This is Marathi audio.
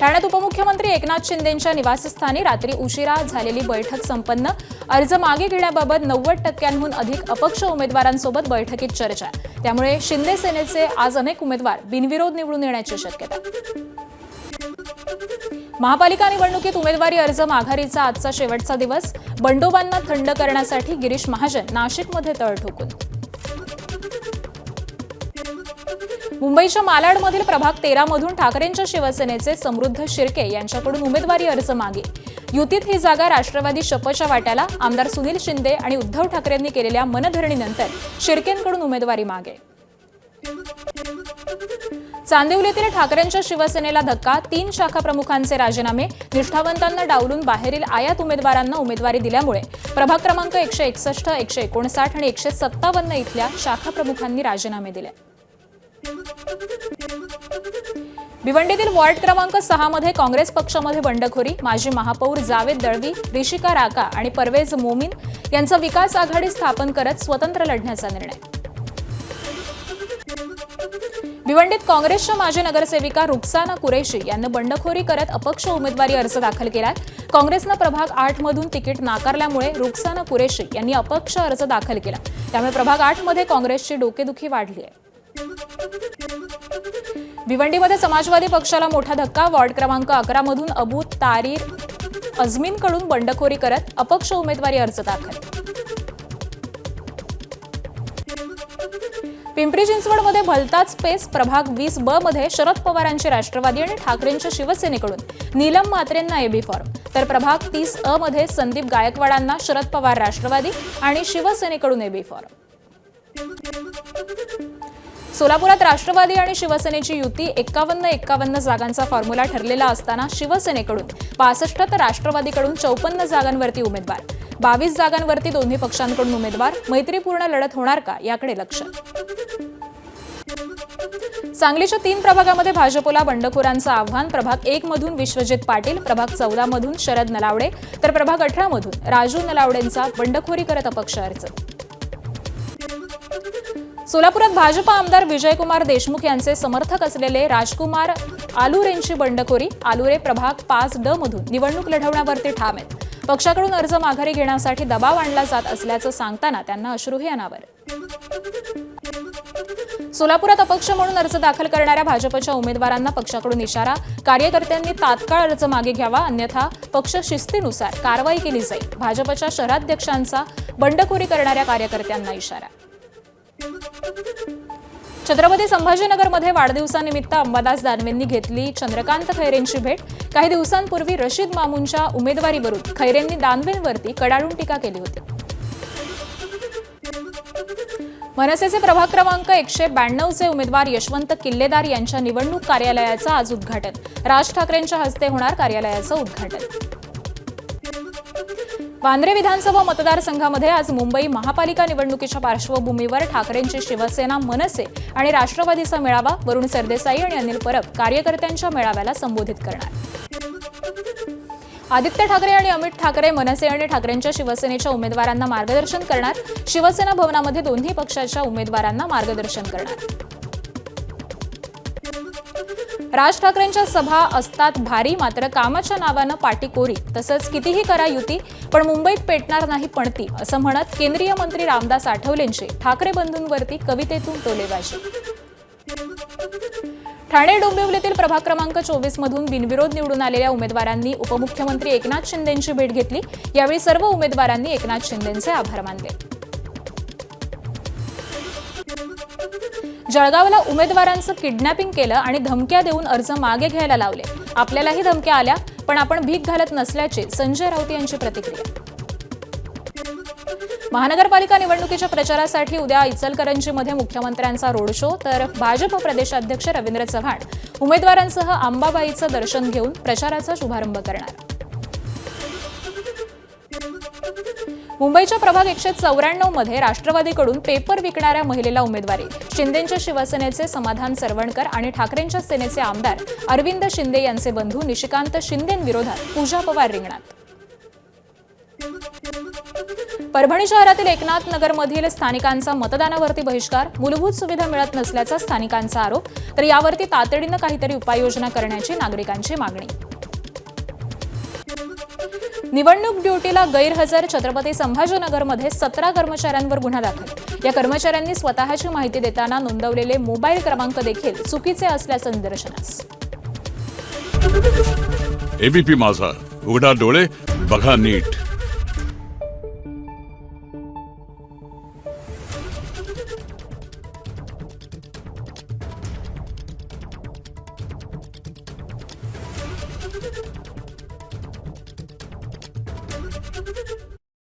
ठाण्यात उपमुख्यमंत्री एकनाथ शिंदेंच्या निवासस्थानी रात्री उशिरा झालेली बैठक संपन्न। अर्ज मागे घेण्याबाबत 90% अधिक अपक्ष उमेदवारांसोबत बैठकीत चर्चा। त्यामुळे शिंदे सेनेचे आज अनेक उमेदवार बिनविरोध निवडून येण्याची शक्यता। महापालिका निवडणुकीत उमेदवारी अर्ज माघारीचा आजचा शेवटचा दिवस। बंडोबांना थंड करण्यासाठी गिरीश महाजन नाशिकमध्ये तळ ठोकून। मुंबईच्या मालाडमधील प्रभाग 13 मधून ठाकरेंच्या शिवसेनेचे समृद्ध शिर्के यांच्याकडून उमेदवारी अर्ज मागे। युतीत ही जागा राष्ट्रवादी शपच्या वाट्याला। आमदार सुनील शिंदे आणि उद्धव ठाकरेंनी केलेल्या मनधरणीनंतर शिर्केंकडून उमेदवारी मागे। चांदिवलीतील ठाकरेंच्या शिवसेनेला धक्का। 3 शाखा प्रमुखांचे राजीनामे। निष्ठावंतांना डावलून बाहेरील आयात उमेदवारांना उमेदवारी दिल्यामुळे प्रभाग क्रमांक 161, 159 आणि 157 इथल्या शाखा प्रमुखांनी राजीनामे दिले। भिवंडीतील वॉर्ड क्रमांक 6 मध्ये काँग्रेस पक्षामध्ये बंडखोरी। माजी महापौर जावेद दळवी, ऋषिका राका आणि परवेज मोमीन यांचा विकास आघाडी स्थापन करत स्वतंत्र लढण्याचा निर्णय। भिवंडीत काँग्रेसच्या माजी नगरसेविका रुक्साना कुरेशी यांनी बंडखोरी करत अपक्ष उमेदवारी अर्ज दाखल केलाय। काँग्रेसनं प्रभाग 8 मधून तिकीट नाकारल्यामुळे रुक्साना कुरेशी यांनी अपक्ष अर्ज दाखल केला। त्यामुळे प्रभाग 8 मध्ये काँग्रेसची डोकेदुखी वाढली आहे। भिवंडीमध्ये समाजवादी पक्षाला मोठा धक्का। वॉर्ड क्रमांक 11 मधून अबू तारीर अजमीनकडून बंडखोरी करत अपक्ष उमेदवारी अर्ज दाखल। पिंपरी चिंचवडमध्ये भलताच पेस। प्रभाग 20 ब मध्ये शरद पवारांची राष्ट्रवादी आणि ठाकरेंच्या शिवसेनेकडून नीलम म्हात्रेंना एबी फॉर्म, तर प्रभाग 30 अ मध्ये संदीप गायकवाडांना शरद पवार राष्ट्रवादी आणि शिवसेनेकडून एबी फॉर्म। सोलापुरात राष्ट्रवादी आणि शिवसेनेची युती 51 जागांचा फॉर्म्युला ठरलेला असताना शिवसेनेकडून 65 तर राष्ट्रवादीकडून 54 जागांवरती उमेदवार। 22 जागांवरती दोन्ही पक्षांकडून उमेदवार। मैत्रीपूर्ण लढत होणार का याकडे लक्ष। सांगलीच्या 3 प्रभागामध्ये भाजपला बंडखोरांचं आव्हान। प्रभाग 1 मधून विश्वजित पाटील, प्रभाग 14 मधून शरद नलावडे, तर प्रभाग 18 मधून राजू नलावडेंचा बंडखोरी करत अपक्ष अर्ज। सोलापुरात भाजपा आमदार विजयकुमार देशमुख यांचे समर्थक असलेले राजकुमार आलुरेंची बंडखोरी। आलुरे प्रभाग 5 ड मधून निवडणूक लढवण्यावरती ठाम आहेत। पक्षाकडून अर्ज माघारी घेण्यासाठी दबाव आणला जात असल्याचं सांगताना त्यांना अश्रूही अनावर। सोलापुरात अपक्ष म्हणून अर्ज दाखल करणाऱ्या भाजपच्या उमेदवारांना पक्षाकडून इशारा। कार्यकर्त्यांनी तात्काळ अर्ज मागे घ्यावा, अन्यथा पक्ष शिस्तीनुसार कारवाई केली जाईल। भाजपच्या शहराध्यक्षांचा बंडखोरी करणाऱ्या कार्यकर्त्यांना इशारा। छत्रपती संभाजीनगरमध्ये वाढदिवसानिमित्त अंबादास दानवेंनी घेतली चंद्रकांत खैरेंची भेट। काही दिवसांपूर्वी रशीद मामूंच्या उमेदवारीवरून खैरेंनी दानवेंवरती कडाडून टीका केली होती। मनसेचे प्रभाग क्रमांक 192 चे उमेदवार यशवंत किल्लेदार यांच्या निवडणूक कार्यालयाचं आज उद्घाटन। राज ठाकरेंच्या हस्ते होणार कार्यालयाचं उद्घाटन। वांद्रे विधानसभा मतदारसंघामध्ये आज मुंबई महापालिका निवडणुकीच्या पार्श्वभूमीवर ठाकरेंची शिवसेना, मनसे आणि राष्ट्रवादीचा मेळावा। वरुण सरदेसाई आणि अनिल परब कार्यकर्त्यांच्या मेळाव्याला संबोधित करणार। आदित्य ठाकरे आणि अमित ठाकरे मनसे आणि ठाकरेंच्या शिवसेनेच्या उमेदवारांना मार्गदर्शन करणार। शिवसेना भवनामध्ये दोन्ही पक्षाच्या उमेदवारांना मार्गदर्शन करणार। राज ठाकरेंच्या सभा असतात भारी, मात्र कामाच्या नावानं पाटीकोरी, तसंच कितीही करा युती पण मुंबईत पेटणार नाही पणती, असं म्हणत केंद्रीय मंत्री रामदास आठवलेंची ठाकरे बंधूंवरती कवितेतून टोलेबाजी। ठाणे डोंबिवलीतील प्रभाग क्रमांक 24 मधून बिनविरोध निवडून आलेल्या उमेदवारांनी उपमुख्यमंत्री एकनाथ शिंदेंची भेट घेतली। यावेळी सर्व उमेदवारांनी एकनाथ शिंदेंचे आभार मानले। जळगावला उमेदवारांचं किडनॅपिंग केलं आणि धमक्या देऊन अर्ज मागे घ्यायला लावले। आपल्यालाही धमक्या आल्या, पण आपण भीक घालत नसल्याची संजय राऊत यांची प्रतिक्रिया। महानगरपालिका निवडणुकीच्या प्रचारासाठी उद्या इचलकरंजीमध्ये मुख्यमंत्र्यांचा रोड शो, तर भाजप प्रदेशाध्यक्ष रवींद्र चव्हाण उमेदवारांसह अंबाबाईचं दर्शन घेऊन प्रचाराचा शुभारंभ करणार। मुंबईच्या प्रभाग 194 मध्ये राष्ट्रवादीकडून पेपर विकणाऱ्या महिलेला उमेदवारी। शिंदेंच्या शिवसेनेचे समाधान सरवणकर आणि ठाकरेंच्या सेनेचे आमदार अरविंद शिंदे यांचे बंधू निशिकांत शिंदेंविरोधात पूजा पवार रिंगणात। परभणी शहरातील एकनाथ नगरमधील स्थानिकांचा मतदानावरती बहिष्कार, मूलभूत सुविधा मिळत नसल्याचा स्थानिकांचा आरोप, तर यावरती तातडीनं काहीतरी उपाययोजना करण्याची नागरिकांची मागणी. निवडणूक ड्युटीला गैरहजर, छत्रपती संभाजीनगरमध्ये 17 कर्मचाऱ्यांवर गुन्हा दाखल. या कर्मचाऱ्यांनी स्वतःची माहिती देताना नोंदवलेले मोबाईल क्रमांक देखील चुकीचे असल्याचं निदर्शनास. एबीपी माझा, उघडा डोळे बघा नीट.